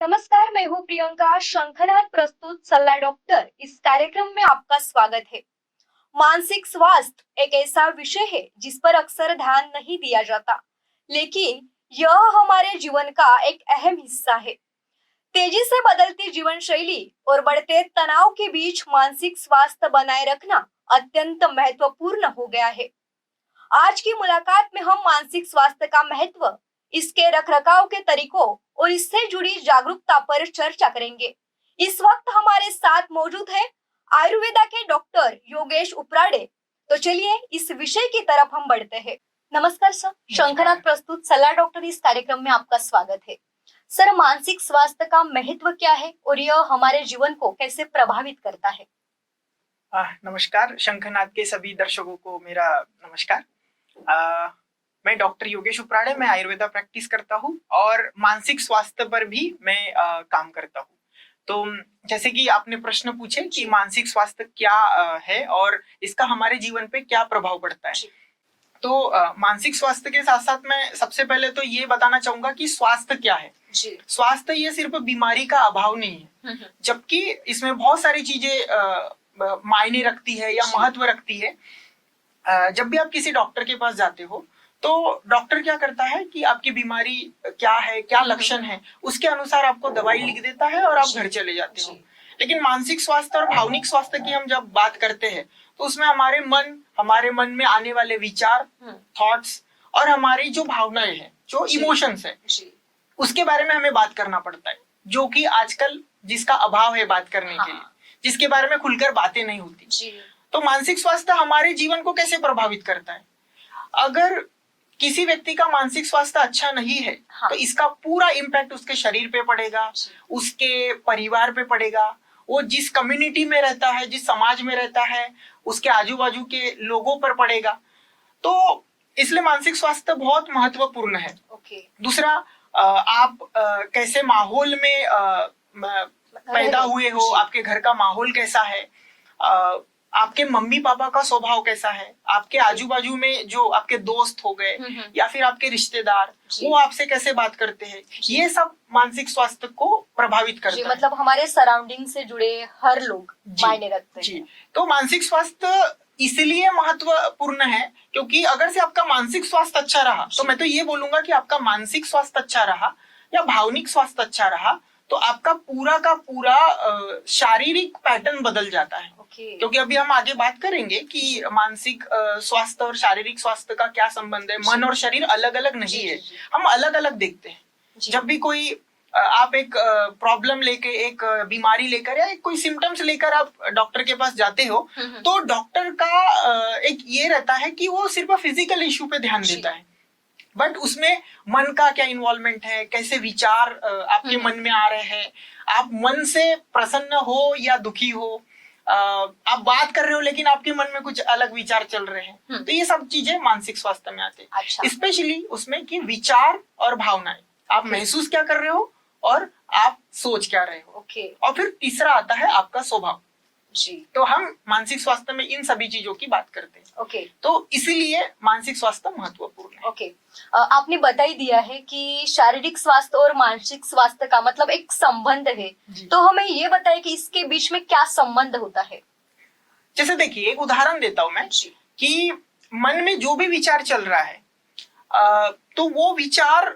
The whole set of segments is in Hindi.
नमस्कार, मैं हूँ प्रियंका। शंखनाद प्रस्तुत सल्ला डॉक्टर इस कार्यक्रम में आपका स्वागत है। मानसिक स्वास्थ्य एक ऐसा विषय है जिस पर अक्सर ध्यान नहीं दिया जाता, लेकिन यह हमारे जीवन का एक अहम हिस्सा है। तेजी से बदलती जीवन शैली और बढ़ते तनाव के बीच मानसिक स्वास्थ्य बनाए रखना अत्यंत महत्वपूर्ण हो गया है। आज की मुलाकात में हम मानसिक स्वास्थ्य का महत्व, इसके रखरखाव के तरीकों और इससे जुड़ी जागरूकता पर चर्चा करेंगे। इस वक्त हमारे साथ मौजूद है आयुर्वेदा के डॉक्टर योगेश उपराड़े। तो चलिए इस विषय की तरफ हम बढ़ते हैं। नमस्कार सर, शंखनाद प्रस्तुत सलाह डॉक्टर इस कार्यक्रम में आपका स्वागत है। सर, मानसिक स्वास्थ्य का महत्व क्या है और यह हमारे जीवन को कैसे प्रभावित करता है? नमस्कार, शंखनाद के सभी दर्शकों को मेरा नमस्कार। मैं डॉक्टर योगेश उपराड़े, मैं आयुर्वेदा प्रैक्टिस करता हूँ और मानसिक स्वास्थ्य पर भी मैं काम करता हूँ। तो जैसे कि आपने प्रश्न पूछे कि मानसिक स्वास्थ्य क्या है और इसका हमारे जीवन पे क्या प्रभाव पड़ता है, तो मानसिक स्वास्थ्य के साथ साथ मैं सबसे पहले तो ये बताना चाहूंगा कि स्वास्थ्य क्या है। स्वास्थ्य ये सिर्फ बीमारी का अभाव नहीं है, जबकि इसमें बहुत सारी चीजें मायने रखती है या महत्व रखती है। जब भी आप किसी डॉक्टर के पास जाते हो तो डॉक्टर क्या करता है कि आपकी बीमारी क्या है, क्या लक्षण है, उसके अनुसार आपको दवाई लिख देता है और आप घर चले जाते हो। लेकिन मानसिक स्वास्थ्य और भावनिक स्वास्थ्य की हम जब बात करते हैं तो उसमें हमारे मन में आने वाले विचार, थॉट्स और हमारी जो भावनाएं हैं, जो इमोशंस है, उसके बारे में हमें बात करना पड़ता है, जो कि आजकल जिसका अभाव है बात करने के लिए, जिसके बारे में खुलकर बातें नहीं होती। तो मानसिक स्वास्थ्य हमारे जीवन को कैसे प्रभावित करता है? अगर किसी व्यक्ति का मानसिक स्वास्थ्य अच्छा नहीं है तो इसका पूरा इम्पैक्ट उसके शरीर पे पड़ेगा, उसके परिवार पे पड़ेगा, वो जिस कम्युनिटी में रहता है, जिस समाज में रहता है, उसके आजू बाजू के लोगों पर पड़ेगा। तो इसलिए मानसिक स्वास्थ्य बहुत महत्वपूर्ण है। दूसरा, आप कैसे माहौल में पैदा हुए हो, आपके घर का माहौल कैसा है, आपके मम्मी पापा का स्वभाव कैसा है, आपके आजू बाजू में जो आपके दोस्त हो गए या फिर आपके रिश्तेदार, वो आपसे कैसे बात करते हैं, ये सब मानसिक स्वास्थ्य को प्रभावित करता है। मतलब हमारे सराउंडिंग से जुड़े हर लोग मायने रखते हैं। तो मानसिक स्वास्थ्य इसलिए महत्वपूर्ण है क्योंकि अगर से आपका मानसिक स्वास्थ्य अच्छा रहा, तो मैं तो ये बोलूंगा कि आपका मानसिक स्वास्थ्य अच्छा रहा या भावनिक स्वास्थ्य अच्छा रहा तो आपका पूरा का पूरा शारीरिक पैटर्न बदल जाता है। क्योंकि अभी हम आगे बात करेंगे कि मानसिक स्वास्थ्य और शारीरिक स्वास्थ्य का क्या संबंध है। मन और शरीर अलग अलग नहीं है, हम अलग अलग देखते हैं। जब भी कोई आप एक प्रॉब्लम लेके, एक बीमारी लेकर या एक कोई सिम्टम्स लेकर आप डॉक्टर के पास जाते हो तो डॉक्टर का एक ये रहता है कि वो सिर्फ फिजिकल इश्यू पे ध्यान देता है, बट उसमें मन का क्या इन्वॉल्वमेंट है, कैसे विचार आपके मन में आ रहे हैं, आप मन से प्रसन्न हो या दुखी हो, आप बात कर रहे हो लेकिन आपके मन में कुछ अलग विचार चल रहे हैं, तो ये सब चीजें मानसिक स्वास्थ्य में आते हैं। स्पेशली उसमें कि विचार और भावनाएं, आप महसूस क्या कर रहे हो और आप सोच क्या रहे हो। और फिर तीसरा आता है आपका स्वभाव। तो हम मानसिक स्वास्थ्य में इन सभी चीजों की बात करते हैं। तो इसीलिए मानसिक स्वास्थ्य महत्वपूर्ण है। आपने बता ही दिया है कि शारीरिक स्वास्थ्य और मानसिक स्वास्थ्य का मतलब एक संबंध है, तो हमें ये बताइए कि इसके बीच में क्या संबंध होता है। जैसे देखिए, एक उदाहरण देता हूं मैं कि मन में जो भी विचार चल रहा है तो वो विचार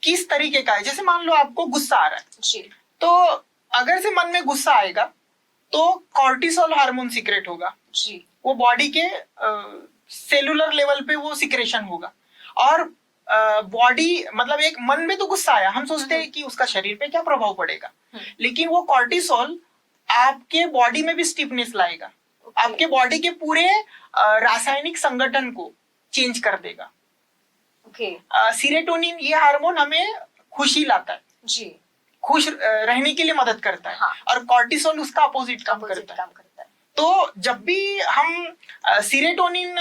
किस तरीके का है। जैसे मान लो आपको गुस्सा आ रहा है, तो अगर से मन में गुस्सा आएगा तो कॉर्टिसोल हार्मोन सिक्रेट होगा, वो बॉडी के सेलुलर लेवल पे वो सिक्रेशन होगा। और बॉडी मतलब एक मन में तो गुस्सा आया, हम सोचते हैं कि उसका शरीर पे क्या प्रभाव पड़ेगा, लेकिन वो कॉर्टिसोल आपके बॉडी में भी स्टिफनेस लाएगा, आपके बॉडी के पूरे रासायनिक संगठन को चेंज कर देगा। सीरोटोनिन ये हार्मोन हमें खुशी लाता है, खुश रहने के लिए मदद करता है, और कॉर्टिसोल उसका अपोजिट काम करता है। तो जब भी हम सीरोटोनिन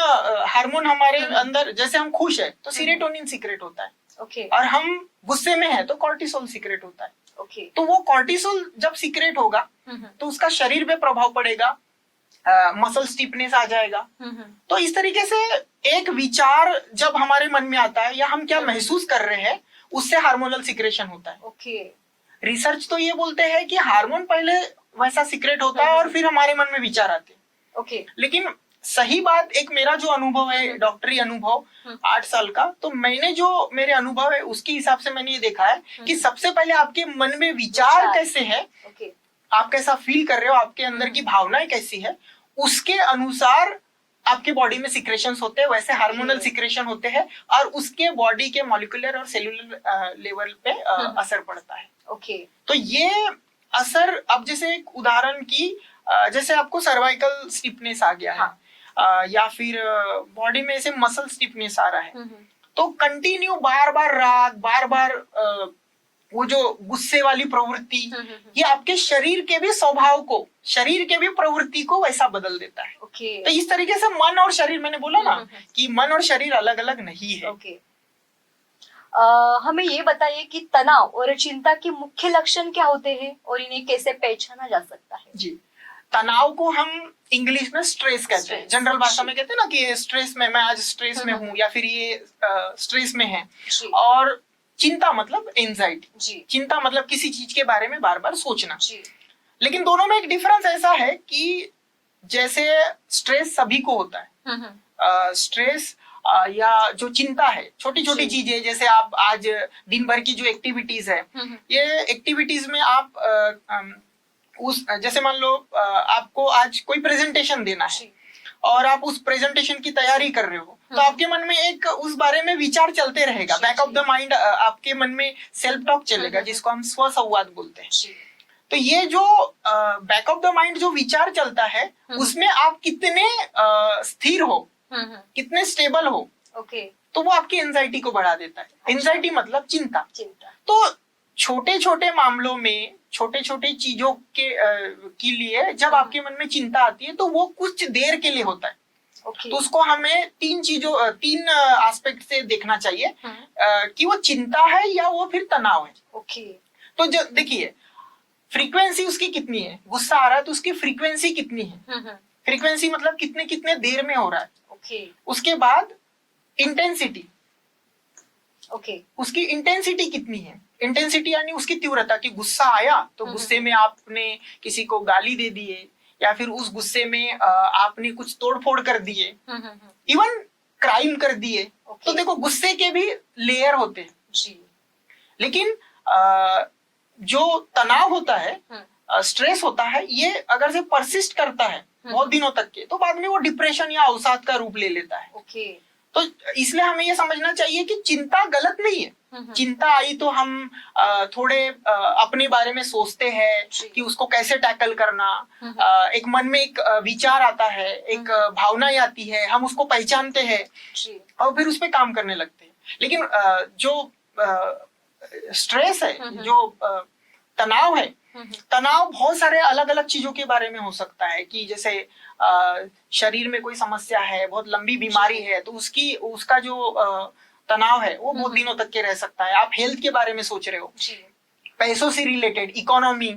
हार्मोन हमारे अंदर, जैसे हम खुश है तो सीरोटोनिन सीक्रेट होता है, और हम गुस्से में है तो कॉर्टिसोल सीक्रेट होता है। तो वो कॉर्टिसोल जब सीक्रेट होगा तो उसका शरीर पे प्रभाव पड़ेगा, मसल स्टिफनेस आ जाएगा। तो इस तरीके से एक विचार जब हमारे मन में आता है या हम क्या महसूस कर रहे हैं, उससे हार्मोनल सिक्रेशन होता है। रिसर्च तो ये बोलते हैं कि हार्मोन पहले वैसा सीक्रेट होता है और फिर हमारे मन में विचार आते हैं। ओके। लेकिन सही बात, एक मेरा जो अनुभव है, डॉक्टरी अनुभव 8 साल का, तो मैंने जो मेरे अनुभव है उसके हिसाब से मैंने ये देखा है कि सबसे पहले आपके मन में विचार कैसे है, ओके। आप कैसा फील कर रहे हो, आपके अंदर की भावनाएं कैसी है, उसके अनुसार आपके बॉडी में सिक्रेशंस होते हैं, वैसे हार्मोनल सिक्रेशन होते हैं और उसके बॉडी के मॉलिक्यूलर और सेलुलर लेवल पे असर पड़ता है। ओके। तो ये असर, अब जैसे एक उदाहरण की, जैसे आपको सर्वाइकल स्टिफनेस आ गया है, या फिर बॉडी में ऐसे मसल स्टिफनेस आ रहा है, तो कंटिन्यू बार बार राग, बार बार वो जो गुस्से वाली प्रवृत्ति, ये आपके शरीर के भी स्वभाव को, शरीर के भी प्रवृत्ति को वैसा बदल देता है। ओके। तो इस तरीके से मन और शरीर, मैंने बोला ना कि मन और शरीर अलग अलग नहीं है। ओके। हमें ये बताइए कि तनाव और चिंता के मुख्य लक्षण क्या होते हैं और इन्हें कैसे पहचाना जा सकता है? जी, तनाव को हम इंग्लिश में स्ट्रेस कहते हैं, जनरल भाषा में कहते हैं ना कि स्ट्रेस में, मैं आज स्ट्रेस में हूँ, या फिर ये स्ट्रेस में है। और चिंता मतलब एंजाइटी, चिंता मतलब किसी चीज के बारे में बार बार सोचना। लेकिन दोनों में एक डिफरेंस ऐसा है कि जैसे स्ट्रेस सभी को होता है, स्ट्रेस या जो चिंता है, छोटी छोटी चीजें, जैसे आप आज दिन भर की जो एक्टिविटीज है, ये एक्टिविटीज में आप जैसे मान लो आपको आज कोई प्रेजेंटेशन देना है और आप उस प्रेजेंटेशन की तैयारी कर रहे हो, तो आपके मन में एक उस बारे में विचार चलते रहेगा, बैक ऑफ द माइंड आपके मन में सेल्फ टॉक चलेगा, जिसको हम स्वसंवाद बोलते हैं। तो ये जो बैक ऑफ द माइंड जो विचार चलता है, उसमें आप कितने स्थिर हो, कितने स्टेबल हो, तो वो आपकी एंजाइटी को बढ़ा देता है। एंजाइटी मतलब चिंता। तो छोटे छोटे मामलों में, छोटे छोटे चीजों के लिए जब आपके मन में चिंता आती है, तो वो कुछ देर के लिए होता है। तो उसको हमें तीन एस्पेक्ट से देखना चाहिए, कि वो चिंता है या वो फिर तनाव है। तो जो देखिए, फ्रीक्वेंसी उसकी कितनी है, गुस्सा आ रहा है तो उसकी फ्रीक्वेंसी कितनी है, फ्रीक्वेंसी मतलब कितने कितने देर में हो रहा है। उसके बाद इंटेंसिटी, उसकी इंटेंसिटी कितनी है, इंटेंसिटी यानी उसकी तीव्रता, कि गुस्सा आया तो गुस्से में आपने किसी को गाली दे दिए, या फिर उस गुस्से में आपने कुछ तोड़फोड़ कर दिए, इवन क्राइम कर दिए। तो देखो, गुस्से के भी लेयर होते हैं। लेकिन जो तनाव होता है, स्ट्रेस होता है, ये अगर से परसिस्ट करता है बहुत दिनों तक के, तो बाद में वो डिप्रेशन या अवसाद का रूप ले लेता है। तो इसलिए हमें ये समझना चाहिए कि चिंता गलत नहीं है। चिंता आई तो हम थोड़े अपने बारे में सोचते हैं कि उसको कैसे टैकल करना, एक मन में एक विचार आता है, एक भावना आती है, हम उसको पहचानते हैं और फिर उस पर काम करने लगते हैं। लेकिन जो स्ट्रेस है, जो तनाव है, तनाव बहुत सारे अलग अलग चीजों के बारे में हो सकता है, कि जैसे शरीर में कोई समस्या है, बहुत लंबी बीमारी है, तो उसका जो तनाव है वो बहुत दिनों तक के रह सकता है। आप हेल्थ के बारे में सोच रहे हो, पैसों से रिलेटेड, इकोनॉमी,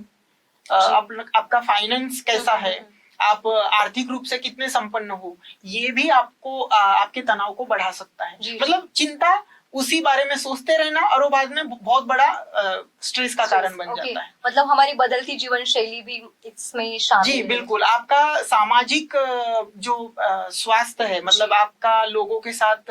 आपका फाइनेंस कैसा है, आप आर्थिक रूप से कितने संपन्न हो, ये भी आपको आपके तनाव को बढ़ा सकता है। मतलब चिंता, उसी बारे में सोचते रहना, और वो बाद में बहुत बड़ा स्ट्रेस का कारण बन जाता है। मतलब हमारी बदलती जीवन शैली भी इसमें शामिल है। जी बिल्कुल, आपका सामाजिक जो स्वास्थ्य है, मतलब आपका लोगों के साथ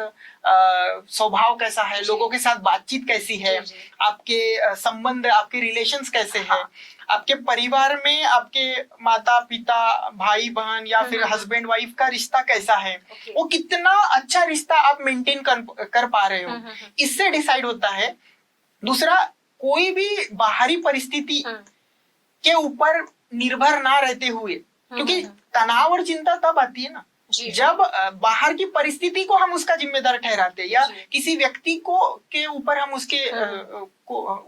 स्वभाव कैसा है, लोगों के साथ बातचीत कैसी है, आपके संबंध, आपके रिलेशंस कैसे हैं, आपके परिवार में आपके माता पिता, भाई बहन, या फिर हस्बैंड वाइफ का रिश्ता कैसा है, वो कितना अच्छा रिश्ता आप मेंटेन कर पा रहे हो, इससे डिसाइड होता है। दूसरा, कोई भी बाहरी परिस्थिति के ऊपर निर्भर ना रहते हुए, क्योंकि तनाव और चिंता तब आती है ना जब बाहर की परिस्थिति को हम उसका जिम्मेदार ठहराते हैं, या किसी व्यक्ति को के ऊपर हम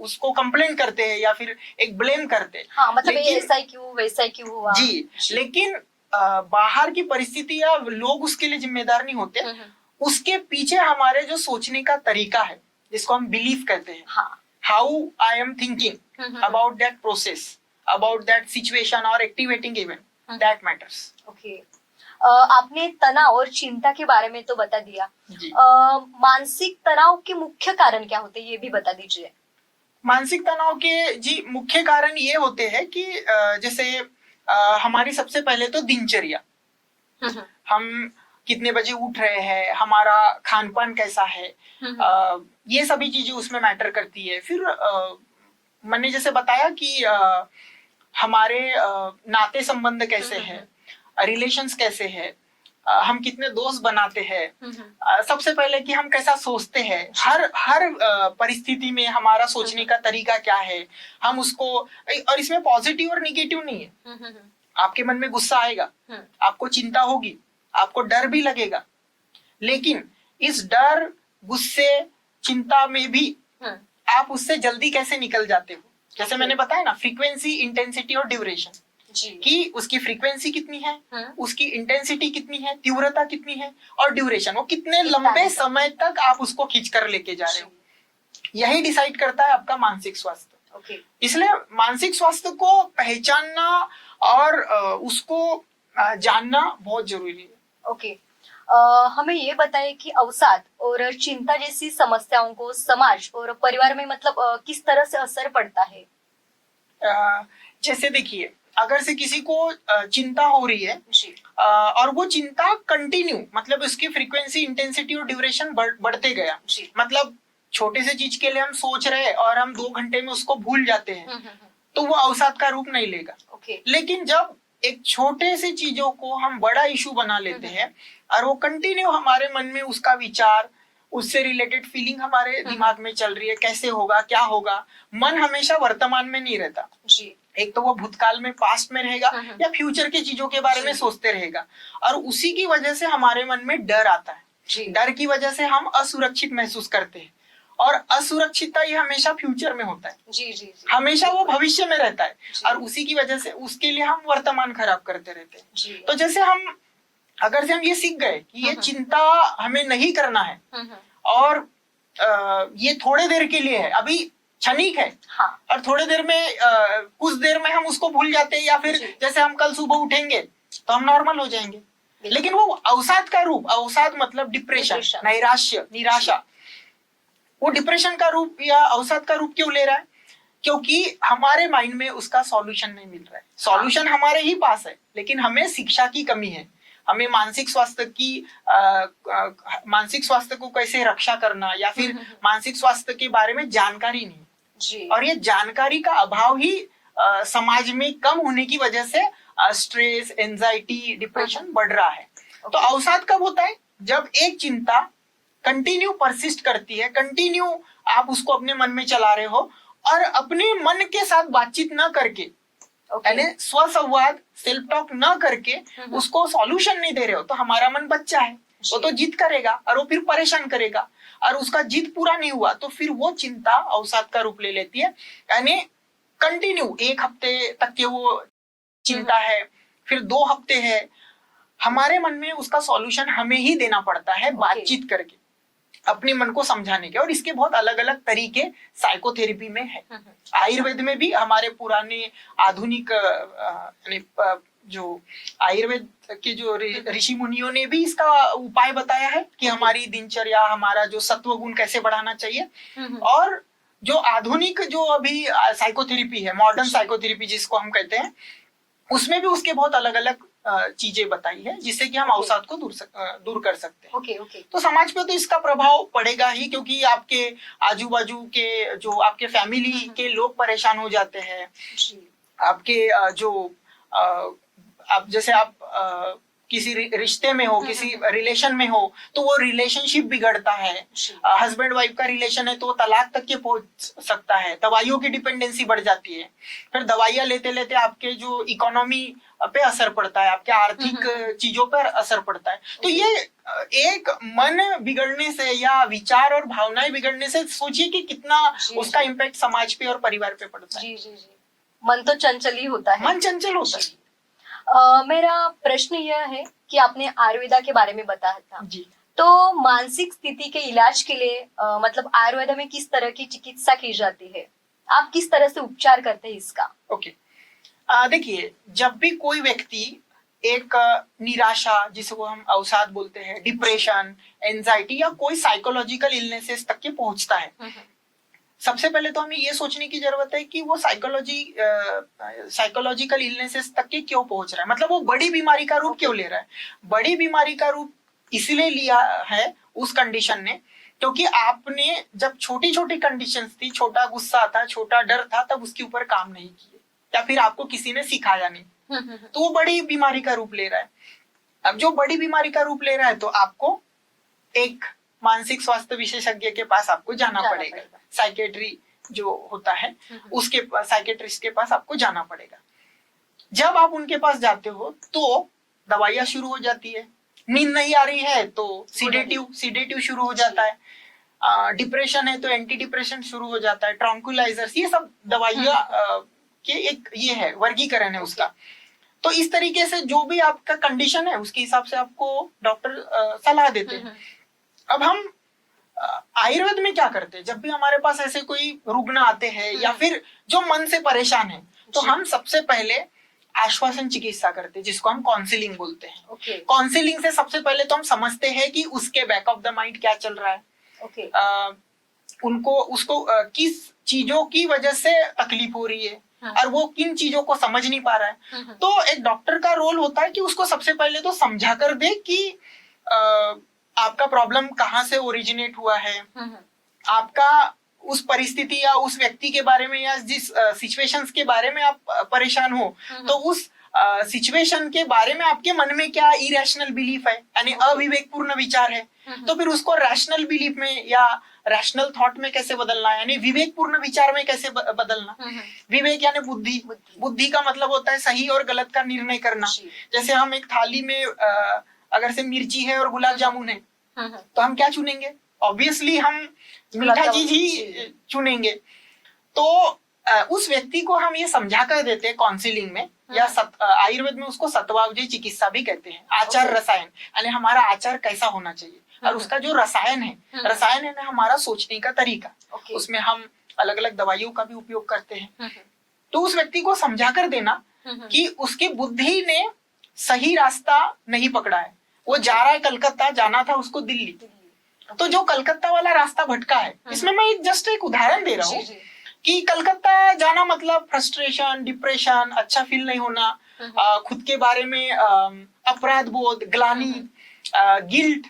उसको कंप्लेन करते हैं, या फिर एक ब्लेम करते हैं। हाँ, मतलब ऐसा ही क्यों, वैसा ही क्यों हुआ। जी, लेकिन बाहर की परिस्थिति या लोग उसके लिए जिम्मेदार नहीं होते। उसके पीछे हमारे जो सोचने का तरीका है, जिसको हम बिलीव कहते हैं, how I am thinking about that process, about that situation और activating event, that matters. Okay, आपने तनाव और चिंता के बारे में तो बता दिया, मानसिक तनाव के मुख्य कारण क्या होते हैं, ये भी बता दीजिए। मानसिक तनाव के जी मुख्य कारण ये होते हैं कि जैसे हमारी सबसे पहले तो दिनचर्या, हम कितने बजे उठ रहे हैं, हमारा खान पान कैसा है, ये सभी चीजें उसमें मैटर करती है। फिर मैंने जैसे बताया कि हमारे नाते संबंध कैसे हैं, रिलेशंस कैसे हैं, हम कितने दोस्त बनाते हैं, सबसे पहले कि हम कैसा सोचते हैं, हर परिस्थिति में हमारा सोचने का तरीका क्या है, हम उसको, और इसमें पॉजिटिव और निगेटिव नहीं है। आपके मन में गुस्सा आएगा, आपको चिंता होगी, आपको डर भी लगेगा, लेकिन इस डर, गुस्से, चिंता में भी आप उससे जल्दी कैसे निकल जाते हो। जैसे मैंने बताया ना, फ्रीक्वेंसी, इंटेंसिटी और ड्यूरेशन, कि उसकी फ्रीक्वेंसी कितनी है, उसकी इंटेंसिटी कितनी है, तीव्रता कितनी है, और ड्यूरेशन, वो कितने लंबे समय तक आप उसको खींच कर लेके जा रहे हो, यही डिसाइड करता है आपका मानसिक स्वास्थ्य। इसलिए मानसिक स्वास्थ्य को पहचानना और उसको जानना बहुत जरूरी है। हमें ये बताइए कि अवसाद और चिंता जैसी समस्याओं को समाज और परिवार में मतलब किस तरह से असर पड़ता है। जैसे देखिए, अगर से किसी को चिंता हो रही है और वो चिंता कंटिन्यू, मतलब उसकी फ्रीक्वेंसी, इंटेंसिटी और ड्यूरेशन बढ़ते गया, मतलब छोटे से चीज के लिए हम सोच रहे हैं और हम 2 घंटे में उसको भूल जाते हैं, तो वो अवसाद का रूप नहीं लेगा। लेकिन जब एक छोटे से चीजों को हम बड़ा इशू बना लेते हैं और वो कंटिन्यू हमारे मन में उसका विचार, उससे रिलेटेड फीलिंग हमारे दिमाग में चल रही है, कैसे होगा, क्या होगा, मन हमेशा वर्तमान में नहीं रहता जी। एक तो वो भूतकाल में, पास्ट में रहेगा, या फ्यूचर की चीजों के बारे में सोचते रहेगा, और उसी की वजह से हमारे मन में डर आता है। डर की वजह से हम असुरक्षित महसूस करते हैं, और असुरक्षितता ये हमेशा फ्यूचर में होता है, जी। हमेशा वो भविष्य में रहता है, और उसी की वजह से उसके लिए हम वर्तमान खराब करते रहते हैं। तो जैसे अगर से हम ये सीख गए कि ये चिंता हमें नहीं करना है, और ये थोड़े देर के लिए है, अभी क्षणिक है, और थोड़े देर में, कुछ देर में हम उसको भूल जाते हैं, या फिर जैसे हम कल सुबह उठेंगे तो हम नॉर्मल हो जाएंगे। लेकिन वो अवसाद का रूप, अवसाद मतलब डिप्रेशन, नैराश्य, निराशा, वो डिप्रेशन का रूप या अवसाद का रूप क्यों ले रहा है? क्योंकि हमारे माइंड में उसका सॉल्यूशन नहीं मिल रहा है। सॉल्यूशन हमारे ही पास है, लेकिन हमें शिक्षा की कमी है। हमें मानसिक स्वास्थ्य को कैसे रक्षा करना, या फिर मानसिक स्वास्थ्य के बारे में जानकारी नहीं जी। और ये जानकारी का अभाव ही समाज में कम होने की वजह से स्ट्रेस, एंजाइटी, डिप्रेशन बढ़ रहा है। तो अवसाद कब होता है? जब एक चिंता कंटिन्यू परसिस्ट करती है, कंटिन्यू आप उसको अपने मन में चला रहे हो, और अपने मन के साथ बातचीत न करके, यानी स्वसंवाद, सेल्फ टॉक न करके उसको सॉल्यूशन नहीं दे रहे हो, तो हमारा मन बच्चा है, वो तो जिद करेगा और वो फिर परेशान करेगा, और उसका जिद पूरा नहीं हुआ तो फिर वो चिंता अवसाद का रूप ले लेती है। यानी कंटिन्यू 1 हफ्ते तक के वो चिंता है, फिर 2 हफ्ते है, हमारे मन में उसका सॉल्यूशन हमें ही देना पड़ता है, बातचीत करके, अपने मन को समझाने के। और इसके बहुत अलग अलग तरीके साइकोथेरेपी में है। आयुर्वेद में भी हमारे पुराने आधुनिक जो आयुर्वेद के जो ऋषि मुनियों ने भी इसका उपाय बताया है कि हमारी दिनचर्या, हमारा जो सत्व गुण कैसे बढ़ाना चाहिए। और जो आधुनिक जो अभी साइकोथेरेपी है, मॉडर्न साइकोथेरेपी जिसको हम कहते हैं, उसमें भी उसके बहुत अलग अलग चीजें बताई है, जिससे कि हम अवसाद को दूर कर सकते हैं। तो समाज पे तो इसका प्रभाव पड़ेगा ही, क्योंकि आपके आजू बाजू के जो आपके फैमिली के लोग परेशान हो जाते हैं। आपके आप जैसे आप किसी रिश्ते में हो, किसी रिलेशन में हो, तो वो रिलेशनशिप बिगड़ता है। हस्बैंड वाइफ का रिलेशन है तो वो तलाक तक के पहुंच सकता है। दवाइयों की डिपेंडेंसी बढ़ जाती है, फिर दवाइयां लेते लेते आपके जो इकोनॉमी पे असर पड़ता है, आपके आर्थिक चीजों पर असर पड़ता है। तो ये एक मन बिगड़ने से या विचार और भावनाएं बिगड़ने से सोचिए कि कितना उसका इम्पैक्ट समाज पे और परिवार पे पड़ता है। जी। मन तो चंचल ही होता है, मन चंचल होता है। मेरा प्रश्न यह है कि आपने आयुर्वेदा के बारे में बताया था जी। तो मानसिक स्थिति के इलाज के लिए मतलब आयुर्वेदा में किस तरह की चिकित्सा की जाती है? आप किस तरह से उपचार करते हैं इसका? ओके, देखिए, जब भी कोई व्यक्ति एक निराशा, जिसको हम अवसाद बोलते हैं, डिप्रेशन, एंजाइटी या कोई साइकोलॉजिकल इलनेसेस तक के पहुंचता है, सबसे पहले तो हमें ये सोचने की जरूरत है कि वो साइकोलॉजिकल इलनेसेस तक के क्यों पहुंच रहा है, मतलब वो बड़ी बीमारी का रूप क्यों ले रहा है। बड़ी बीमारी का रूप इसलिए लिया है उस कंडीशन ने क्योंकि आपने जब छोटी छोटी कंडीशंस थी, छोटा गुस्सा था, छोटा डर था, तब उसके ऊपर काम नहीं किए या फिर आपको किसी ने सिखाया नहीं, तो वो बड़ी बीमारी का रूप ले रहा है। अब जो बड़ी बीमारी का रूप ले रहा है तो आपको एक मानसिक स्वास्थ्य विशेषज्ञ के पास आपको जाना पड़ेगा। साइकेट्री जो होता है उसके साइकेट्रिस्ट के पास आपको जाना पड़ेगा। जब आप उनके पास जाते हो तो दवाइयां शुरू हो जाती है। नींद नहीं आ रही है तो सीडेटिव शुरू हो जाता है। डिप्रेशन है तो एंटी डिप्रेशन शुरू हो जाता है, ट्रैंक्विलाइजर्स, ये सब दवाइयां के एक ये है वर्गीकरण है उसका। तो इस तरीके से जो भी आपका कंडीशन है उसके हिसाब से आपको डॉक्टर सलाह देते हैं। अब हम आयुर्वेद में क्या करते हैं, जब भी हमारे पास ऐसे कोई रुग्ण आते हैं या फिर जो मन से परेशान है तो हम सबसे पहले आश्वासन चिकित्सा करते हैं, जिसको हम काउंसलिंग बोलते हैं। काउंसलिंग से सबसे पहले तो हम समझते हैं कि उसके बैक ऑफ द माइंड क्या चल रहा है, उसको किस चीजों की वजह से तकलीफ हो रही है और वो किन चीजों को समझ नहीं पा रहा है। तो एक डॉक्टर का रोल होता है कि उसको सबसे पहले तो समझा कर दे कि आपका प्रॉब्लम कहाँ से ओरिजिनेट हुआ है, आपका उस परिस्थिति या उस व्यक्ति के बारे में या जिस सिचुएशंस के बारे में आप परेशान हो तो उस सिचुएशन के बारे में आपके मन में क्या इरेशनल बिलीफ है, यानी अविवेकपूर्ण विचार है, तो फिर उसको रैशनल बिलीफ में या रैशनल थॉट में कैसे बदलना है, यानी विवेकपूर्ण विचार में कैसे बदलना। विवेक यानी बुद्धि, बुद्धि का मतलब होता है सही और गलत का निर्णय करना। जैसे हम एक थाली में अगर से मिर्ची है और गुलाब जामुन है तो हम क्या चुनेंगे, ऑब्वियसली हम मीठा चीज ही चुनेंगे। तो उस व्यक्ति को हम ये समझा कर देते हैं काउंसलिंग में, या आयुर्वेद में उसको सत्वावजय चिकित्सा भी कहते हैं। आचार रसायन यानी हमारा आचार कैसा होना चाहिए, और उसका जो रसायन है ना हमारा सोचने का तरीका, उसमें हम अलग अलग दवाइयों का भी उपयोग करते हैं। तो उस व्यक्ति को समझा कर देना कि उसकी बुद्धि ने सही रास्ता नहीं पकड़ा है, वो जा रहा है कलकत्ता, जाना था उसको दिल्ली, तो जो कलकत्ता वाला रास्ता भटका है, इसमें मैं जस्ट एक उदाहरण दे रहा हूँ कि कलकत्ता जाना मतलब फ्रस्ट्रेशन, डिप्रेशन, अच्छा फील नहीं होना, खुद के बारे में अपराध बोध, ग्लानि, गिल्ट,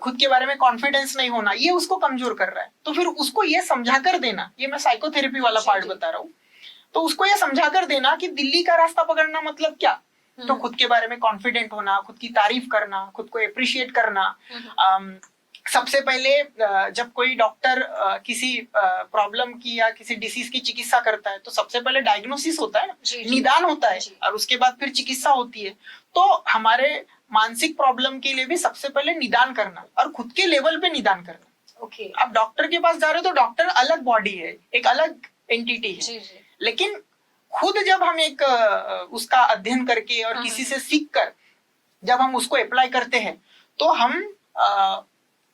खुद के बारे में कॉन्फिडेंस नहीं होना, ये उसको कमजोर कर रहा है। तो फिर उसको ये समझा कर देना, ये मैं साइकोथेरेपी वाला पार्ट बता रहा हूँ, तो उसको ये समझा कर देना कि दिल्ली का रास्ता पकड़ना मतलब क्या, तो खुद के बारे में कॉन्फिडेंट होना, खुद की तारीफ करना, खुद को अप्रिशिएट करना। सबसे पहले जब कोई डॉक्टर किसी प्रॉब्लम की या किसी डिसीज की चिकित्सा करता है तो सबसे पहले डायग्नोसिस होता है, निदान होता है, और उसके बाद फिर चिकित्सा होती है। तो हमारे मानसिक प्रॉब्लम के लिए भी सबसे पहले निदान करना और खुद के लेवल पे निदान करना। आप डॉक्टर के पास जा रहे हो तो डॉक्टर अलग बॉडी है, एक अलग एंटिटी है, लेकिन खुद जब हम एक उसका अध्ययन करके और किसी से सीख कर जब हम उसको अप्लाई करते हैं तो हम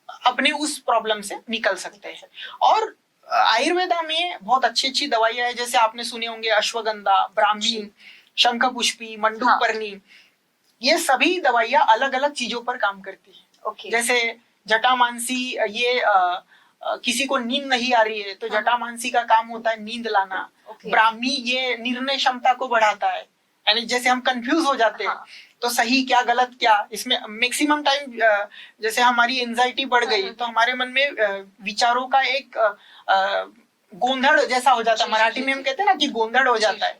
अपने उस प्रॉब्लम से निकल सकते हैं। और आयुर्वेदा में बहुत अच्छी अच्छी दवाइयां हैं, जैसे आपने सुने होंगे अश्वगंधा, ब्राह्मी, शंखपुष्पी, मंडूकपर्णी, ये सभी दवाइयां अलग अलग चीजों पर काम करती है। जैसे जटामांसी, ये किसी को नींद नहीं आ रही है तो जटामांसी का काम होता है नींद लाना। ब्राह्मी ये निर्णय क्षमता को बढ़ाता है, यानी जैसे हम कंफ्यूज हो जाते हैं तो सही क्या गलत क्या, इसमें मैक्सिमम टाइम जैसे हमारी एंजाइटी बढ़ गई तो हमारे मन में विचारों का एक गोंधड़ जैसा हो जाता है, मराठी में हम कहते हैं ना कि गोंधड़ हो जाता है।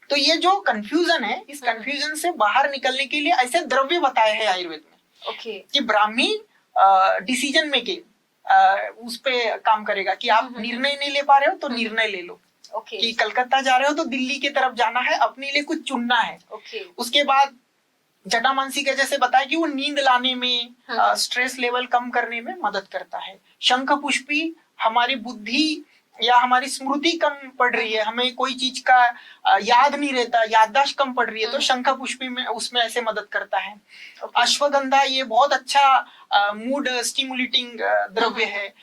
तो ये जो कंफ्यूजन है, इस कंफ्यूजन से बाहर निकलने के लिए ऐसे द्रव्य बताए हैं आयुर्वेद में कि ब्राह्मी डिसीजन मेकिंग उस पे काम करेगा कि आप निर्णय नहीं ले पा रहे हो तो निर्णय ले लो, कि कलकत्ता जा रहे हो तो दिल्ली की तरफ जाना है, अपने लिए कुछ चुनना है। उसके बाद जटामांसी का जैसे बताया कि वो नींद लाने में, स्ट्रेस लेवल कम करने में मदद करता है। शंखपुष्पी हमारी बुद्धि या हमारी स्मृति कम पड़ रही है, हमें कोई चीज का याद नहीं रहता, याददाश्त कम पड़ रही है, तो शंखपुष्पी में उसमें ऐसे मदद करता है। अश्वगंधा ये बहुत अच्छा मूड स्टिमुलेटिंग द्रव्य है,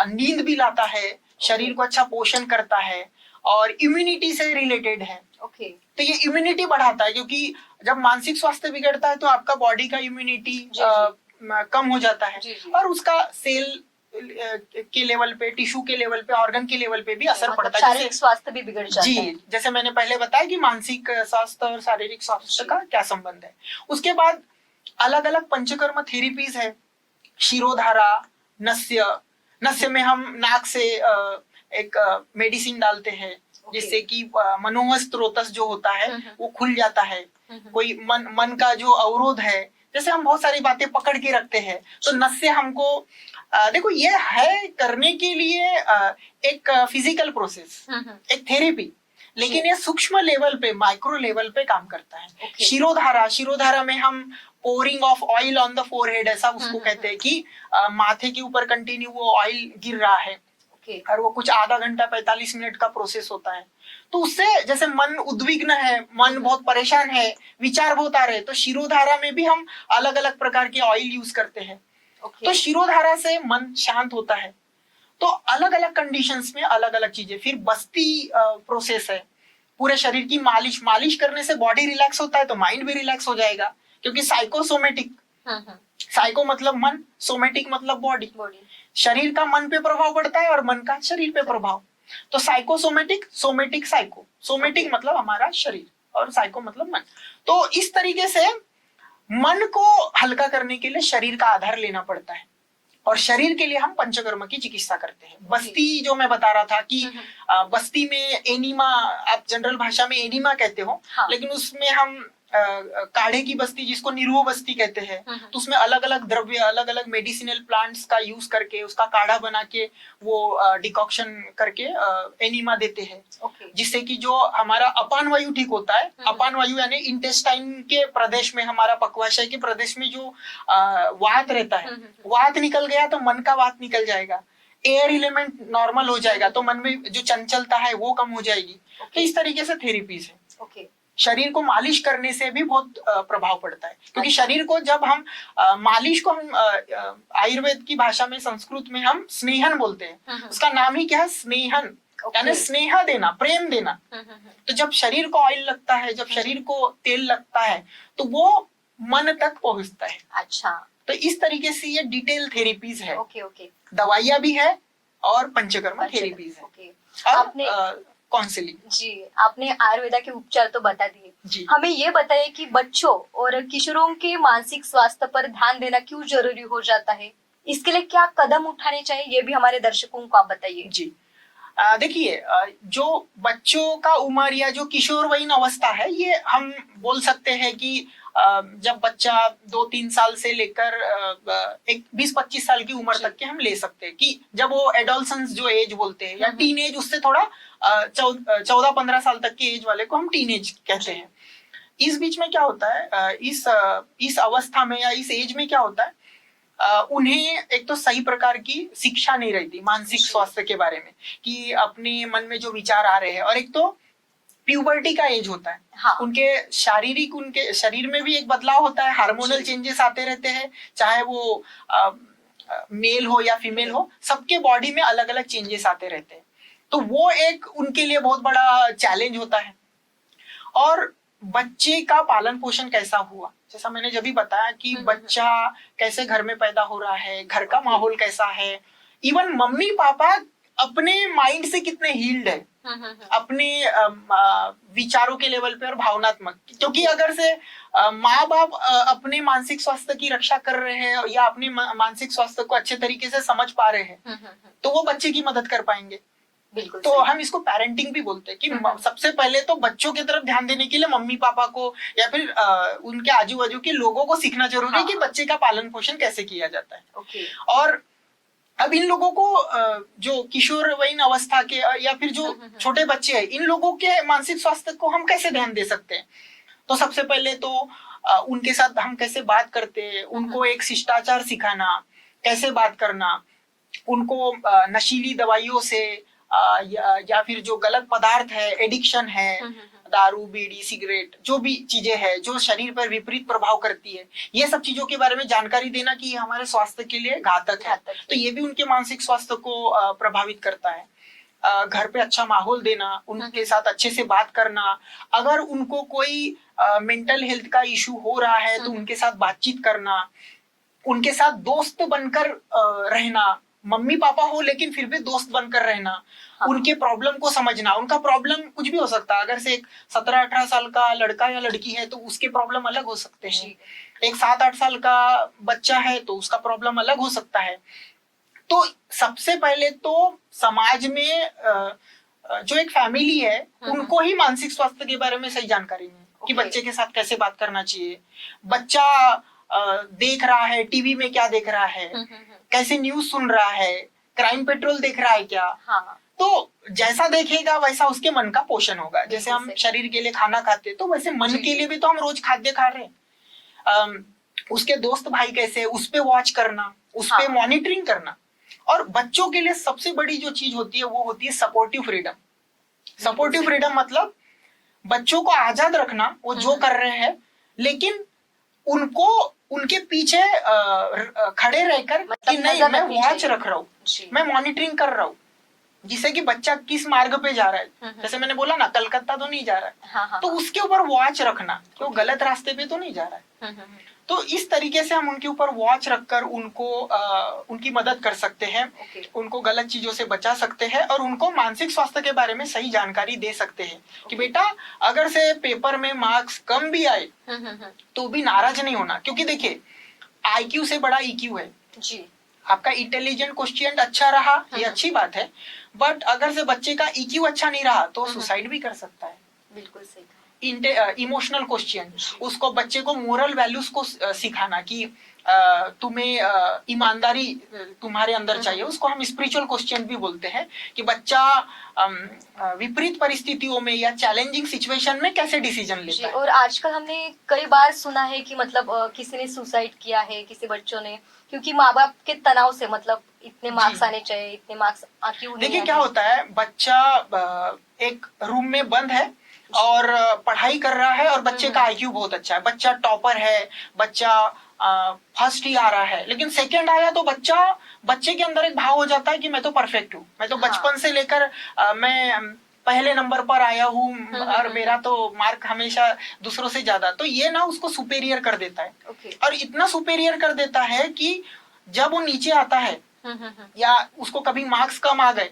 नींद भी लाता है, शरीर को अच्छा पोषण करता है और इम्यूनिटी से रिलेटेड है। तो ये इम्यूनिटी बढ़ाता है, क्योंकि जब मानसिक स्वास्थ्य बिगड़ता है तो आपका बॉडी का इम्यूनिटी कम हो जाता है और उसका सेल के लेवल पे, टिश्यू के लेवल पे, ऑर्गन के लेवल पे भी असर मतलब पड़ता है। शारीरिक स्वास्थ्य भी बिगड़ जाता है। जी, जैसे मैंने पहले बताया कि मानसिक स्वास्थ्य और शारीरिक स्वास्थ्य का क्या संबंध है। उसके बाद अलग अलग पंचकर्म थेरेपीज है, शिरोधारा, नस्य में हम नाक से एक मेडिसिन डालते हैं जिससे कि मनोमय स्रोतस जो होता है वो खुल जाता है। कोई मन का जो अवरोध है, जैसे हम बहुत सारी बातें पकड़ के रखते हैं, तो नस्य हमको देखो ये है करने के लिए एक फिजिकल प्रोसेस, एक थेरेपी, लेकिन ये सूक्ष्म लेवल पे, माइक्रो लेवल पे काम करता है। शिरोधारा में हम pouring of oil on the forehead, ऐसा उसको कहते हैं कि माथे के ऊपर कंटिन्यू वो ऑयल गिर रहा है और वो कुछ आधा घंटा 45 मिनट का प्रोसेस होता है। तो उससे जैसे मन उद्विग्न है, मन बहुत परेशान है, विचार बहुत आ रहे हैं, तो शिरोधारा में भी हम अलग अलग प्रकार के ऑयल यूज करते हैं। तो शिरोधारा से मन शांत होता है। तो अलग अलग कंडीशंस में अलग अलग चीजें। फिर बस्ती प्रोसेस है, पूरे शरीर की मालिश करने से बॉडी रिलैक्स होता है, तो माइंड भी रिलैक्स हो जाएगा, क्योंकि साइकोसोमेटिक, साइको मतलब मन, सोमेटिक मतलब बॉडी, शरीर का मन पे प्रभाव पड़ता है और मन का शरीर पे प्रभाव। तो साइकोसोमेटिक, सोमेटिक, साइको, सोमेटिक मतलब हमारा शरीर और साइको मतलब मन। तो इस तरीके से मन को हल्का करने के लिए शरीर का आधार लेना पड़ता है, और शरीर के लिए हम पंचकर्म की चिकित्सा करते हैं। बस्ती जो मैं बता रहा था कि बस्ती में एनीमा, आप जनरल भाषा में एनीमा कहते हो, लेकिन उसमें हम काढ़े की बस्ती, जिसको निरुओ बस्ती कहते हैं, तो उसमें अलग अलग द्रव्य, अलग अलग मेडिसिनल प्लांट्स का यूज करके उसका काढ़ा बना के वो डिकॉक्शन करके एनीमा देते हैं, जिससे कि जो हमारा अपान वायु ठीक होता है। अपान वायु यानी इंटेस्टाइन के प्रदेश में, हमारा पक्वाशय के प्रदेश में जो वात रहता है, वात निकल गया तो मन का वात निकल जाएगा, एयर एलिमेंट नॉर्मल हो जाएगा, तो मन में जो चंचलता है वो कम हो जाएगी। तो इस तरीके से थेरेपीज है। शरीर को मालिश करने से भी बहुत प्रभाव पड़ता है, क्योंकि शरीर को जब हम मालिश को हम आयुर्वेद की भाषा में, संस्कृत में हम स्नेहन बोलते हैं। उसका नाम ही क्या है, स्नेहन, यानी स्नेह देना, प्रेम देना। तो जब शरीर को ऑयल लगता है, जब शरीर को तेल लगता है, तो वो मन तक पहुंचता है। अच्छा, तो इस तरीके से ये डिटेल थेरेपीज है। ओके। दवाइयां भी है और पंचकर्म थेरेपीज है। आपने काउंसलिंग। जी, आपने आयुर्वेदा के उपचार तो बता दिए। हमें ये बताइए कि बच्चों और किशोरों के मानसिक स्वास्थ्य पर ध्यान देना क्यों जरूरी हो जाता है? इसके लिए क्या कदम उठाने चाहिए, ये भी हमारे दर्शकों को आप बताइए। जी, देखिए, जो बच्चों का उम्र या जो किशोरवयीन अवस्था है, ये हम बोल सकते हैं कि जब बच्चा 2-3 साल से लेकर एक 20-25 साल की उम्र तक के हम ले सकते हैं, कि जब वो एडोलसेंस जो एज बोलते हैं, या टीन एज, उससे थोड़ा 14-15 साल तक की एज वाले को हम टीन एज कहते हैं। इस बीच में क्या होता है, इस अवस्था में या इस एज में क्या होता है, उन्हें एक तो सही प्रकार की शिक्षा नहीं रहती मानसिक स्वास्थ्य के बारे में, कि अपने मन में जो विचार आ रहे हैं, और एक तो प्यूबर्टी का एज होता है। उनके शरीर में भी एक बदलाव होता है, हार्मोनल चेंजेस आते रहते हैं, चाहे वो मेल हो या फीमेल हो, सबके बॉडी में अलग अलग चेंजेस आते रहते हैं। तो वो एक उनके लिए बहुत बड़ा चैलेंज होता है। और बच्चे का पालन पोषण कैसा हुआ, जैसा मैंने जब भी बताया कि बच्चा कैसे घर में पैदा हो रहा है, घर का माहौल कैसा है, इवन मम्मी पापा अपने माइंड से कितने हील्ड है, अपने विचारों के लेवल पे और भावनात्मक। क्योंकि अगर से माँ बाप अपने मानसिक स्वास्थ्य की रक्षा कर रहे हैं या अपने मानसिक स्वास्थ्य को अच्छे तरीके से समझ पा रहे हैं, तो वो बच्चे की मदद कर पाएंगे। तो हम इसको पेरेंटिंग भी बोलते हैं, कि सबसे पहले तो बच्चों की तरफ ध्यान देने के लिए मम्मी पापा को या फिर उनके आजू बाजू के लोगों को सीखना जरूरी है कि बच्चे का पालन पोषण कैसे किया जाता है। और अब इन लोगों को, जो किशोरवयीन अवस्था के या फिर जो छोटे बच्चे हैं, इन लोगों के मानसिक स्वास्थ्य को हम कैसे ध्यान दे सकते हैं। तो सबसे पहले तो उनके साथ हम कैसे बात करते हैं, उनको एक शिष्टाचार सिखाना, कैसे बात करना, उनको नशीली दवाइयों से या फिर जो गलत पदार्थ है, एडिक्शन है, दारू, बीड़ी, सिगरेट, जो भी चीजें हैं जो शरीर पर विपरीत प्रभाव करती है, ये सब चीजों के बारे में जानकारी देना कि हमारे स्वास्थ्य के लिए घातक है। तो ये भी उनके मानसिक स्वास्थ्य को प्रभावित करता है। घर पे अच्छा माहौल देना, उनके साथ अच्छे से बात करना, अगर उनको कोई मेंटल हेल्थ का इशू हो रहा है तो उनके साथ बातचीत करना, उनके साथ दोस्त बनकर रहना, मम्मी पापा हो लेकिन फिर भी दोस्त बनकर रहना, हाँ। उनके प्रॉब्लम को समझना। उनका प्रॉब्लम कुछ भी हो सकता है, अगर से एक 17-18 साल का लड़का या लड़की है तो उसके प्रॉब्लम अलग हो सकते हैं, जी। एक 7-8 साल का बच्चा है तो उसका प्रॉब्लम अलग हो सकता है। तो सबसे पहले तो समाज में जो एक फैमिली है उनको ही मानसिक स्वास्थ्य के बारे में सही जानकारी नहीं है कि ओके। बच्चे के साथ कैसे बात करना चाहिए, बच्चा देख रहा है टीवी में क्या देख रहा है, कैसे न्यूज सुन रहा है, क्राइम पेट्रोल देख रहा है क्या। हाँ। तो जैसा देखेगा वैसा उसके मन का पोषण होगा। जैसे हम सही। शरीर के लिए खाना खाते हैं तो वैसे मन जी, के जी। लिए भी तो हम रोज खाद्य खा रहे हैं। उसके दोस्त भाई कैसे, उस पे वॉच करना, उस पे हाँ। मॉनिटरिंग करना। और बच्चों के लिए सबसे बड़ी जो चीज होती है वो होती है सपोर्टिव फ्रीडम। सपोर्टिव सही। फ्रीडम मतलब बच्चों को आजाद रखना, वो जो कर रहे हैं, लेकिन उनको उनके पीछे खड़े रहकर मतलब कि नहीं नजर मैं रखनी वॉच चाहिए। रख रहा हूँ, जी। मैं मॉनिटरिंग कर रहा हूँ, जिससे कि बच्चा किस मार्ग पे जा रहा है। जैसे मैंने बोला ना, कलकत्ता तो नहीं जा रहा है, हाँ, हाँ, तो हाँ। उसके ऊपर वॉच रखना कि वो ओके। गलत रास्ते पे तो नहीं जा रहा है। तो इस तरीके से हम उनके ऊपर वॉच रखकर उनको उनकी मदद कर सकते हैं, ओके। उनको गलत चीजों से बचा सकते हैं और उनको मानसिक स्वास्थ्य के बारे में सही जानकारी दे सकते हैं कि बेटा अगर से पेपर में मार्क्स कम भी आए तो भी नाराज नहीं होना, क्योंकि देखिए आईक्यू से बड़ा ईक्यू है। जी। आपका इंटेलिजेंट क्वेश्चन अच्छा रहा ये अच्छी बात है, बट अगर से बच्चे का ईक्यू अच्छा नहीं रहा तो सुसाइड भी कर सकता है। बिल्कुल सही कहा। इमोशनल क्वेश्चन, उसको बच्चे को मोरल वैल्यूज को सिखाना कि तुम्हें ईमानदारी तुम्हारे अंदर चाहिए, उसको हम स्पिरिचुअल क्वेश्चन भी बोलते हैं कि बच्चा विपरीत परिस्थितियों में या चैलेंजिंग सिचुएशन में कैसे डिसीजन जी, लेता है। और आजकल हमने कई बार सुना है कि मतलब किसी ने सुसाइड किया है, किसी बच्चों ने, क्योंकि माँ बाप के तनाव से, मतलब इतने मार्क्स आने चाहिए, इतने मार्क्स क्यों नहीं देखिए आए? क्या होता है, बच्चा एक रूम में बंद है और पढ़ाई कर रहा है और बच्चे का आईक्यू बहुत अच्छा है, बच्चा टॉपर है, बच्चा फर्स्ट ही आ रहा है, लेकिन सेकंड आया तो बच्चे के अंदर एक भाव हो जाता है कि मैं तो परफेक्ट हूँ, मैं तो बचपन से लेकर मैं पहले नंबर पर आया हूँ और मेरा तो मार्क हमेशा दूसरों से ज्यादा। तो ये ना उसको सुपेरियर कर देता है। और इतना सुपेरियर कर देता है कि जब वो नीचे आता है या उसको कभी मार्क्स कम आ गए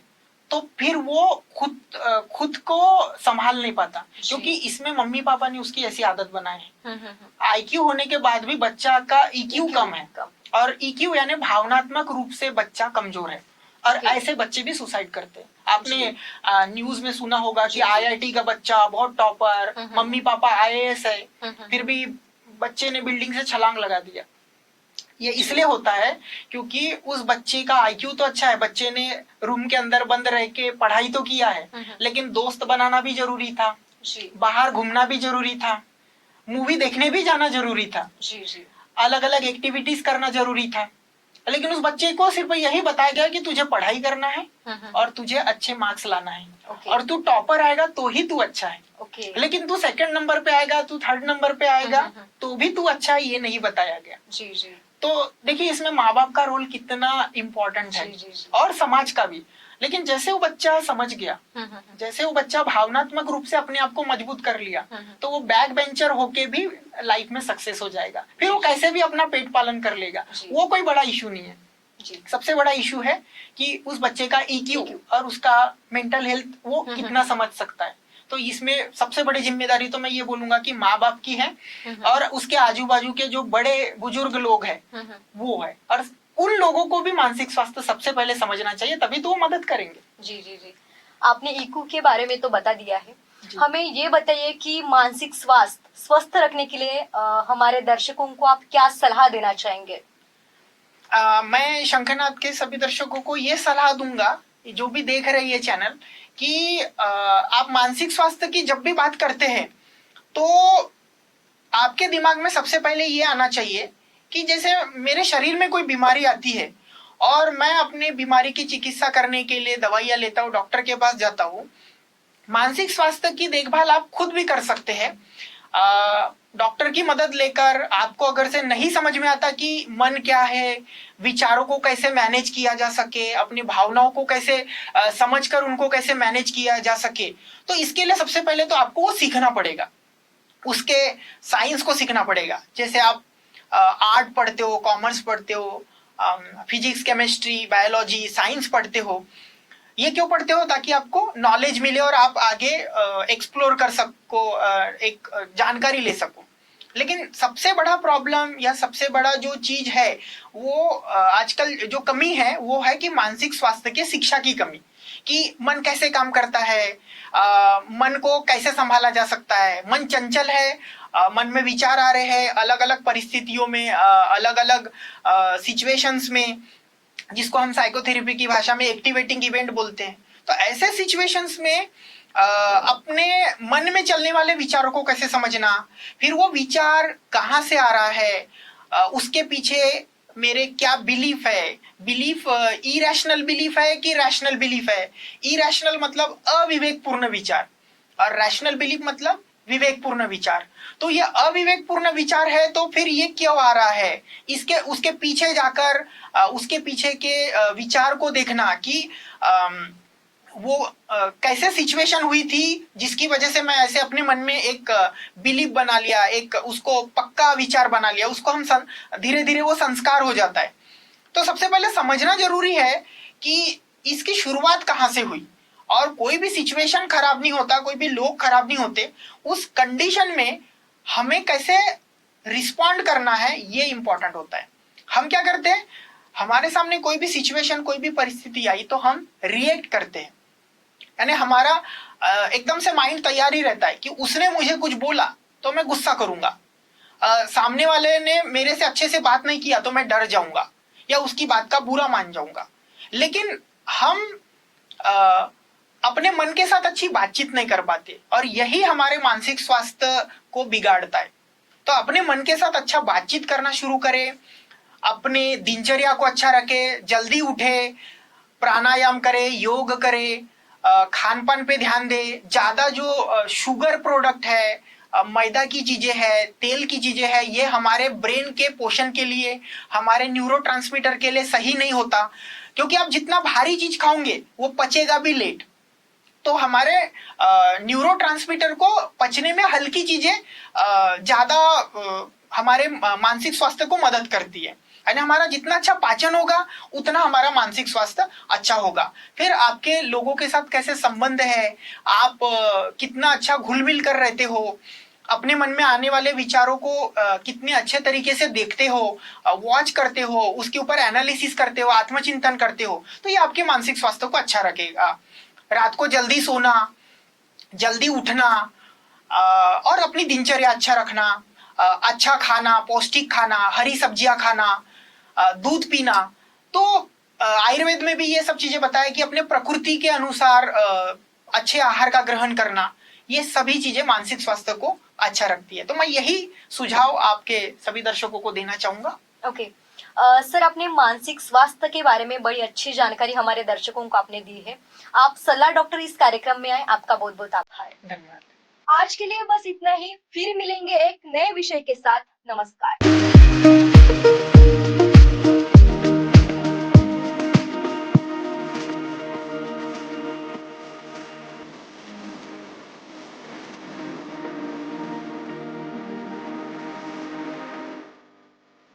तो फिर वो खुद को संभाल नहीं पाता, क्योंकि इसमें मम्मी पापा ने उसकी ऐसी आदत बनाई है। आईक्यू होने के बाद भी बच्चा का ईक्यू कम है, और ईक्यू यानी भावनात्मक रूप से बच्चा कमजोर है, और ऐसे बच्चे भी सुसाइड करते हैं। आपने न्यूज में सुना होगा कि आईआईटी का बच्चा बहुत टॉपर, मम्मी पापा आईएएस है, फिर भी बच्चे ने बिल्डिंग से छलांग लगा दिया। ये इसलिए होता है क्योंकि उस बच्चे का आईक्यू तो अच्छा है, बच्चे ने रूम के अंदर बंद रह के पढ़ाई तो किया है, लेकिन दोस्त बनाना भी जरूरी था, बाहर घूमना भी जरूरी था, मूवी देखने भी जाना जरूरी था, अलग अलग एक्टिविटीज करना जरूरी था, लेकिन उस बच्चे को सिर्फ यही बताया गया कि तुझे पढ़ाई करना है और तुझे अच्छे मार्क्स लाना है, और तू टॉपर आएगा तो ही तू अच्छा है, लेकिन तू सेकंड नंबर पे आएगा, तू थर्ड नंबर पे आएगा तो भी तू अच्छा है, ये नहीं बताया गया। तो देखिए इसमें माँ बाप का रोल कितना इम्पोर्टेंट है, और समाज का भी। लेकिन जैसे वो बच्चा समझ गया, जैसे वो बच्चा भावनात्मक रूप से अपने आप को मजबूत कर लिया, तो वो बैक बेंचर होके भी लाइफ में सक्सेस हो जाएगा, फिर वो कैसे भी अपना पेट पालन कर लेगा, वो कोई बड़ा इशू नहीं है। सबसे बड़ा इशू है कि उस बच्चे का ईक्यू और उसका मेंटल हेल्थ वो कितना समझ सकता है। तो इसमें सबसे बड़ी जिम्मेदारी तो मैं ये बोलूंगा कि माँ बाप की है, और उसके आजू बाजू के जो बड़े बुजुर्ग लोग हैं वो है, और उन लोगों को भी मानसिक स्वास्थ्य सबसे पहले समझना चाहिए, तभी तो वो मदद करेंगे। जी। आपने ईक्यू के बारे में तो बता दिया है, हमें ये बताइए कि मानसिक स्वास्थ्य स्वस्थ रखने के लिए हमारे दर्शकों को आप क्या सलाह देना चाहेंगे? मैं शंखनाद के सभी दर्शकों को ये सलाह दूंगा, जो भी देख रहे हैं ये चैनल, कि आप मानसिक स्वास्थ्य की जब भी बात करते हैं तो आपके दिमाग में सबसे पहले ये आना चाहिए कि जैसे मेरे शरीर में कोई बीमारी आती है और मैं अपने बीमारी की चिकित्सा करने के लिए दवाइयां लेता हूँ, डॉक्टर के पास जाता हूँ, मानसिक स्वास्थ्य की देखभाल आप खुद भी कर सकते हैं। डॉक्टर की मदद लेकर आपको अगर से नहीं समझ में आता कि मन क्या है, विचारों को कैसे मैनेज किया जा सके, अपनी भावनाओं को कैसे समझकर उनको कैसे मैनेज किया जा सके, तो इसके लिए सबसे पहले तो आपको वो सीखना पड़ेगा, उसके साइंस को सीखना पड़ेगा। जैसे आप आर्ट पढ़ते हो, कॉमर्स पढ़ते हो, फिजिक्स, केमिस्ट्री, बायोलॉजी, साइंस पढ़ते हो, ये क्यों पढ़ते हो? ताकि आपको नॉलेज मिले और आप आगे एक्सप्लोर कर सको, एक जानकारी ले सको। लेकिन सबसे बड़ा प्रॉब्लम या सबसे बड़ा जो चीज है वो आजकल जो कमी है वो है कि मानसिक स्वास्थ्य के शिक्षा की कमी, कि मन कैसे काम करता है, मन को कैसे संभाला जा सकता है, मन चंचल है, मन में विचार आ रहे हैं अलग अलग परिस्थितियों में, अलग अलग सिचुएशंस में, जिसको हम साइकोथेरेपी की भाषा में एक्टिवेटिंग इवेंट बोलते हैं। तो ऐसे सिचुएशंस में अपने मन में चलने वाले विचारों को कैसे समझना, फिर वो विचार कहाँ से आ रहा है, उसके पीछे मेरे क्या बिलीफ है, बिलीफ इरेशनल बिलीफ है कि रैशनल बिलीफ है। इरेशनल मतलब अविवेकपूर्ण विचार और रैशनल बिलीफ मतलब विवेकपूर्ण विचार। तो ये अविवेकपूर्ण विचार है तो फिर ये क्यों आ रहा है, इसके उसके पीछे जाकर उसके पीछे के विचार को देखना कि वो कैसे सिचुएशन हुई थी जिसकी वजह से मैं ऐसे अपने मन में एक बिलीफ बना लिया, एक उसको पक्का विचार बना लिया, उसको हम धीरे धीरे वो संस्कार हो जाता है। तो सबसे पहले समझना जरूरी है कि इसकी शुरुआत कहाँ से हुई, और कोई भी सिचुएशन खराब नहीं होता, कोई भी लोग खराब नहीं होते, उस कंडीशन में हमें कैसे रिस्पॉन्ड करना है ये इंपॉर्टेंट होता है। हम क्या करते हैं, हमारे सामने कोई भी सिचुएशन, कोई भी परिस्थिति आई तो हम रिएक्ट करते हैं, यानी हमारा एकदम से माइंड तैयार ही रहता है कि उसने मुझे कुछ बोला तो मैं गुस्सा करूंगा, सामने वाले ने मेरे से अच्छे से बात नहीं किया तो मैं डर जाऊंगा या उसकी बात का बुरा मान जाऊंगा। लेकिन हम अपने मन के साथ अच्छी बातचीत नहीं कर पाते और यही हमारे मानसिक स्वास्थ्य को बिगाड़ता है। तो अपने मन के साथ अच्छा बातचीत करना शुरू करें, अपने दिनचर्या को अच्छा रखे, जल्दी उठे, प्राणायाम करे, योग करे, खान पान पे ध्यान दे। ज्यादा जो शुगर प्रोडक्ट है, मैदा की चीजें है, तेल की चीजें है, ये हमारे ब्रेन के पोषण के लिए, हमारे न्यूरोट्रांसमीटर के लिए सही नहीं होता, क्योंकि आप जितना भारी चीज खाओगे वो पचेगा भी लेट। तो हमारे न्यूरोट्रांसमीटर को पचने में हल्की चीजें ज्यादा हमारे मानसिक स्वास्थ्य को मदद करती है, यानी हमारा जितना अच्छा पाचन होगा उतना हमारा मानसिक स्वास्थ्य अच्छा होगा। फिर आपके लोगों के साथ कैसे संबंध है, आप कितना अच्छा घुल मिल कर रहते हो, अपने मन में आने वाले विचारों को कितने अच्छे तरीके से देखते हो, वॉच करते हो, उसके ऊपर एनालिसिस करते हो, आत्मचिंतन करते हो, तो ये आपके मानसिक स्वास्थ्य को अच्छा रखेगा। रात को जल्दी सोना, जल्दी उठना और अपनी दिनचर्या अच्छा रखना, अच्छा खाना, पौष्टिक खाना, हरी सब्जियां खाना, दूध पीना। तो आयुर्वेद में भी ये सब चीजें बताया कि अपने प्रकृति के अनुसार अच्छे आहार का ग्रहण करना, ये सभी चीजें मानसिक स्वास्थ्य को अच्छा रखती है। तो मैं यही सुझाव आपके सभी दर्शकों को देना चाहूंगा। ओके सर, आपने मानसिक स्वास्थ्य के बारे में बड़ी अच्छी जानकारी हमारे दर्शकों को आपने दी है। आप सलाह डॉक्टर इस कार्यक्रम में आए, आपका बहुत बहुत आभार। धन्यवाद। आज के लिए बस इतना ही, फिर मिलेंगे एक नए विषय के साथ। नमस्कार।